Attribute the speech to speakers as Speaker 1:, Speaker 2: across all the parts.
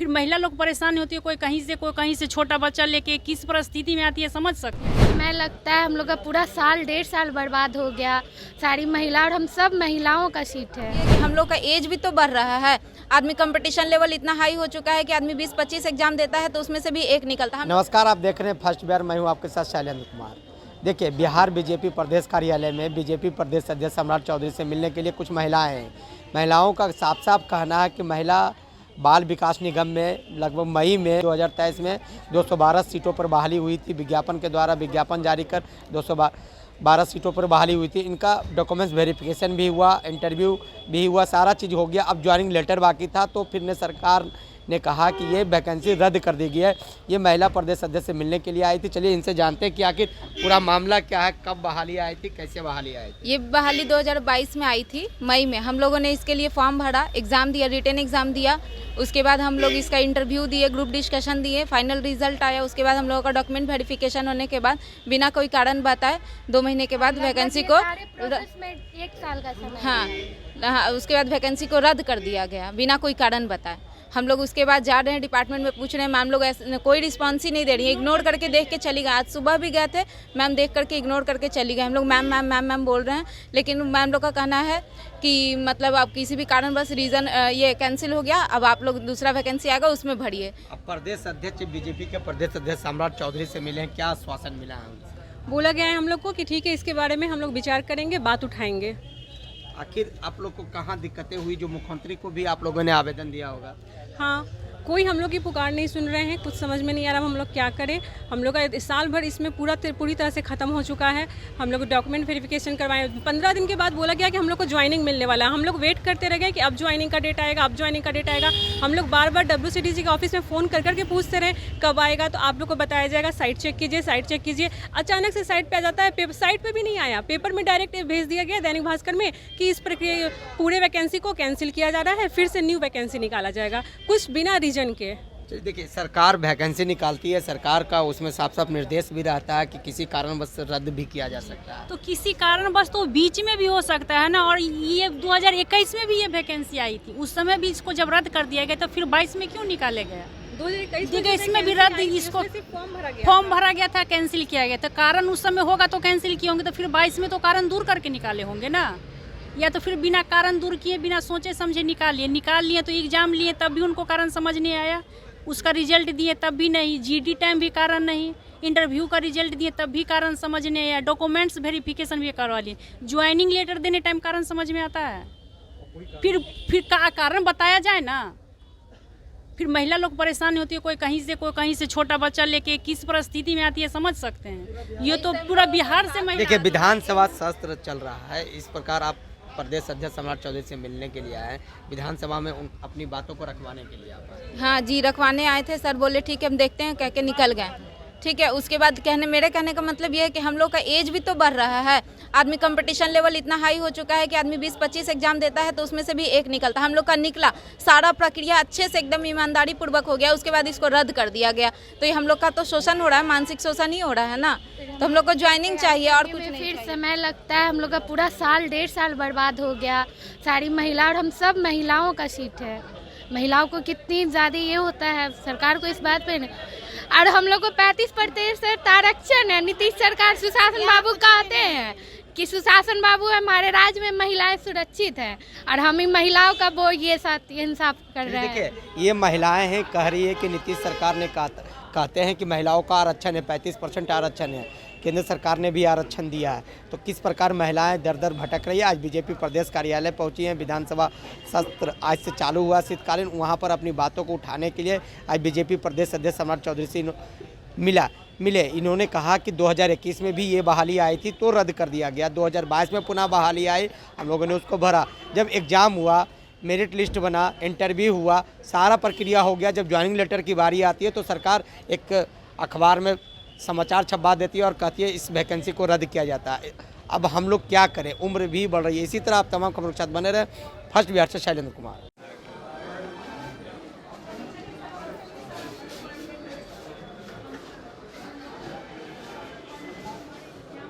Speaker 1: फिर महिला लोग परेशान होती है, कोई कहीं से छोटा बच्चा लेके किस परिस्थिति में आती है समझ सकते हैं।
Speaker 2: हमें लगता है हम लोग का पूरा साल 1.5 साल बर्बाद हो गया। सारी महिला और हम सब महिलाओं का सीट है।
Speaker 3: हम लोग का एज भी तो बढ़ रहा है। आदमी कंपटीशन लेवल इतना हाई हो चुका है कि आदमी 20-25 एग्जाम देता है तो उसमें से भी एक निकलता है।
Speaker 4: नमस्कार, आप देख रहे हैं फर्स्ट बिहार। मैं हूं आपके साथ शैलेंद्र कुमार। देखिए, बिहार बीजेपी प्रदेश कार्यालय में बीजेपी प्रदेश अध्यक्ष सम्राट चौधरी से मिलने के लिए कुछ महिलाएं हैं। महिलाओं का साफ साफ कहना है कि महिला बाल विकास निगम में लगभग मई में 2023 में 212 सीटों पर बहाली हुई थी। विज्ञापन के द्वारा विज्ञापन जारी कर 212 सीटों पर बहाली हुई थी। इनका डॉक्यूमेंट्स वेरिफिकेशन भी हुआ, इंटरव्यू भी हुआ, सारा चीज़ हो गया। अब ज्वाइनिंग लेटर बाकी था, तो फिर ने सरकार ने कहा कि ये वैकेंसी रद्द कर दी गई है। ये महिला प्रदेश अध्यक्ष से मिलने के लिए आई थी। चलिए इनसे जानते हैं कि आखिर पूरा मामला क्या है, कब बहाली आई थी, कैसे बहाली आई थी।
Speaker 3: ये बहाली 2022 में आई थी मई में। हम लोगों ने इसके लिए फॉर्म भरा, एग्ज़ाम दिया, रिटन एग्ज़ाम दिया। उसके बाद हम लोग इसका इंटरव्यू दिए, ग्रुप डिस्कशन दिए, फाइनल रिजल्ट आया। उसके बाद हम लोगों का डॉक्यूमेंट वेरिफिकेशन होने के बाद बिना कोई कारण बताए 2 महीने के बाद वैकेंसी को
Speaker 2: 1 साल का समय।
Speaker 3: हाँ, उसके बाद वैकेंसी को रद्द कर दिया गया बिना कोई कारण बताए। हम लोग उसके बाद जा रहे हैं डिपार्टमेंट में, पूछ रहे हैं, मैम लोग ऐसे कोई रिस्पॉन्स ही नहीं दे रही है, इग्नोर करके देख के चली गई। आज सुबह भी गए थे, मैम देख करके इग्नोर करके चली गई। हम लोग मैम मैम मैम मैम बोल रहे हैं, लेकिन मैम लोग का कहना है कि मतलब आप किसी भी कारण बस रीज़न ये कैंसिल हो गया, अब आप लोग दूसरा वैकेंसी आएगा उसमें भरिए।
Speaker 4: अब प्रदेश अध्यक्ष बीजेपी के प्रदेश अध्यक्ष सम्राट चौधरी से मिले हैं, क्या आश्वासन मिला है उनसे?
Speaker 1: बोला गया है हम लोग को कि ठीक है, इसके बारे में हम लोग विचार करेंगे, बात उठाएंगे।
Speaker 4: आखिर आप लोग को कहाँ दिक्कतें हुई, जो मुख्यमंत्री को भी आप लोगों ने आवेदन दिया होगा?
Speaker 1: हाँ, कोई हम लोग की पुकार नहीं सुन रहे हैं, कुछ समझ में नहीं आ रहा हम लोग क्या करें। हम लोग का साल भर इसमें पूरी तरह से ख़त्म हो चुका है। हम लोग डॉक्यूमेंट वेरिफिकेशन करवाए, 15 दिन के बाद बोला गया कि हम लोग को ज्वाइनिंग मिलने वाला है। हम लोग वेट करते रह गए कि अब ज्वाइनिंग का डेट आएगा, अब ज्वाइनिंग का डेट आएगा। हम लोग बार बार WCDC के ऑफिस में फ़ोन कर करके पूछते रहे कब आएगा, तो आप लोग को बताया जाएगा साइट चेक कीजिए, साइट चेक कीजिए। अचानक से साइट पर आ जाता है, साइट पर भी नहीं आया, पेपर में डायरेक्ट भेज दिया गया दैनिक भास्कर में कि इस प्रक्रिया पूरे वैकेंसी को कैंसिल किया जा रहा है, फिर से न्यू वैकेंसी निकाला जाएगा, कुछ बिना रीजन के।
Speaker 4: देखिए, सरकार वैकेंसी निकालती है, सरकार का उसमें साफ साफ निर्देश भी रहता है कि किसी कारणवश रद्द भी किया जा सकता है।
Speaker 1: तो किसी कारणवश तो बीच में भी हो सकता है ना। और ये 2021 में भी ये वैकेंसी आई थी, उस समय भी इसको जब रद्द कर दिया गया तो फिर 22 में क्यों निकाले गया? 2021 में भी रद्द, इसको फॉर्म भरा गया था, कैंसिल किया गया था। कारण उस समय होगा तो कैंसिल किए होंगे, तो फिर 22 में तो कारण दूर करके निकाले होंगे ना। या तो फिर बिना कारण दूर किए, बिना सोचे समझे निकाल लिए तो एग्जाम लिए तब भी उनको कारण समझ नहीं आया, उसका रिजल्ट दिए तब भी नहीं, GD टाइम भी कारण नहीं, इंटरव्यू का रिजल्ट दिए तब भी कारण समझ नहीं आया, डॉक्यूमेंट्स वेरिफिकेशन भी करवा लिए, ज्वाइनिंग लेटर देने टाइम कारण समझ में आता है। फिर कारण बताया जाए ना। फिर महिला लोग परेशान होती है, कोई कहीं से छोटा बच्चा लेके किस परिस्थिति में आती है समझ सकते हैं। ये तो पूरा बिहार से महिला।
Speaker 4: देखिए, विधानसभा सत्र चल रहा है, इस प्रकार आप प्रदेश अध्यक्ष सम्राट चौधरी से मिलने के लिए आए, विधानसभा में अपनी बातों को रखवाने के लिए आप?
Speaker 3: हाँ जी, रखवाने आए थे। सर बोले ठीक है हम देखते हैं, कह के निकल गए। ठीक है, उसके बाद मेरे कहने का मतलब ये है कि हम लोग का एज भी तो बढ़ रहा है। आदमी कंपटीशन लेवल इतना हाई हो चुका है कि आदमी 20-25 एग्जाम देता है तो उसमें से भी एक निकलता है। हम लोग का निकला, सारा प्रक्रिया अच्छे से एकदम ईमानदारी पूर्वक हो गया, उसके बाद इसको रद्द कर दिया गया। तो ये हम लोग का तो शोषण हो रहा है, मानसिक शोषण ही हो रहा है ना। तो हम लोग को ज्वाइनिंग चाहिए और कुछ नहीं।
Speaker 2: फिर समय लगता है। हम लोग का पूरा साल 1.5 साल बर्बाद हो गया। सारी महिला और हम सब महिलाओं का सीट है। महिलाओं को कितनी ज़्यादा ये होता है, सरकार को इस बात पे और हम लोग को 35% आरक्षण है। नीतीश सरकार सुशासन बाबू कहते हैं कि सुशासन बाबू हमारे राज्य में महिलाएं सुरक्षित हैं, और हम ही महिलाओं का वो ये साथ इंसाफ कर रहे हैं।
Speaker 4: देखिए, ये महिलाएं हैं, कह रही है कि नीतीश सरकार ने कहते हैं कि महिलाओं का आरक्षण है, 35% आरक्षण है, केंद्र सरकार ने भी आरक्षण दिया है। तो किस प्रकार महिलाएं दर दर भटक रही है। आज बीजेपी प्रदेश कार्यालय पहुंची हैं, विधानसभा सत्र आज से चालू हुआ शीतकालीन, वहां पर अपनी बातों को उठाने के लिए आज बीजेपी प्रदेश अध्यक्ष सम्राट चौधरी से मिले। इन्होंने कहा कि 2021 में भी ये बहाली आई थी तो रद्द कर दिया गया, 2022 में पुनः बहाली आई, हम लोगों ने उसको भरा। जब एग्ज़ाम हुआ, मेरिट लिस्ट बना, इंटरव्यू हुआ, सारा प्रक्रिया हो गया, जब ज्वाइनिंग लेटर की बारी आती है तो सरकार एक अखबार में समाचार छपवा देती है और कहती है इस वैकेंसी को रद्द किया जाता है। अब हम लोग क्या करें, उम्र भी बढ़ रही है। इसी तरह आप तमाम खबरों के साथ बने रहे। फर्स्ट बिहार से शैलेंद्र कुमार।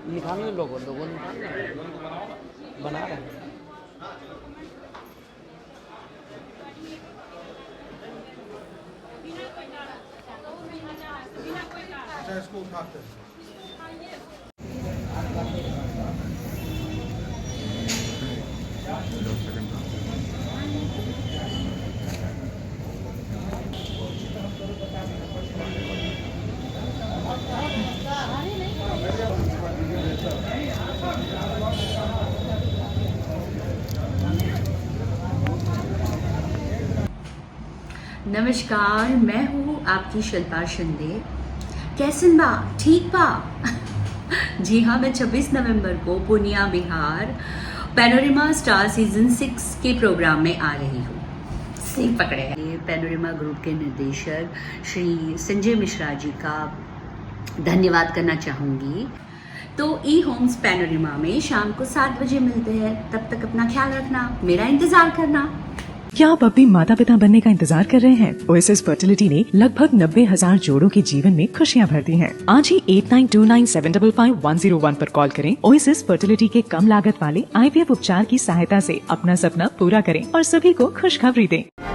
Speaker 4: निकालने लोगों ने बना रहे हैं।
Speaker 5: नमस्कार, मैं हूँ आपकी शिल्पा शिंदे। कैसन बा? ठीक बा? जी हाँ, मैं 26 नवंबर को Purnia Bihar panorama star season 6 के प्रोग्राम में आ रही हूँ। सही पकड़े हैं। ये पैनोरमा ग्रुप के निर्देशक श्री संजय मिश्रा जी का धन्यवाद करना चाहूँगी। तो ई होम्स पैनोरमा में शाम को 7 बजे मिलते हैं। तब तक अपना ख्याल रखना, मेरा इंतजार करना।
Speaker 6: क्या आप अपने माता पिता बनने का इंतजार कर रहे हैं? ओएसएस फर्टिलिटी ने लगभग 90,000 जोड़ों के जीवन में खुशियां भर दी हैं। आज ही 8929755101 पर कॉल करें। ओएसएस फर्टिलिटी के कम लागत वाले IVF उपचार की सहायता से अपना सपना पूरा करें और सभी को खुशखबरी दें।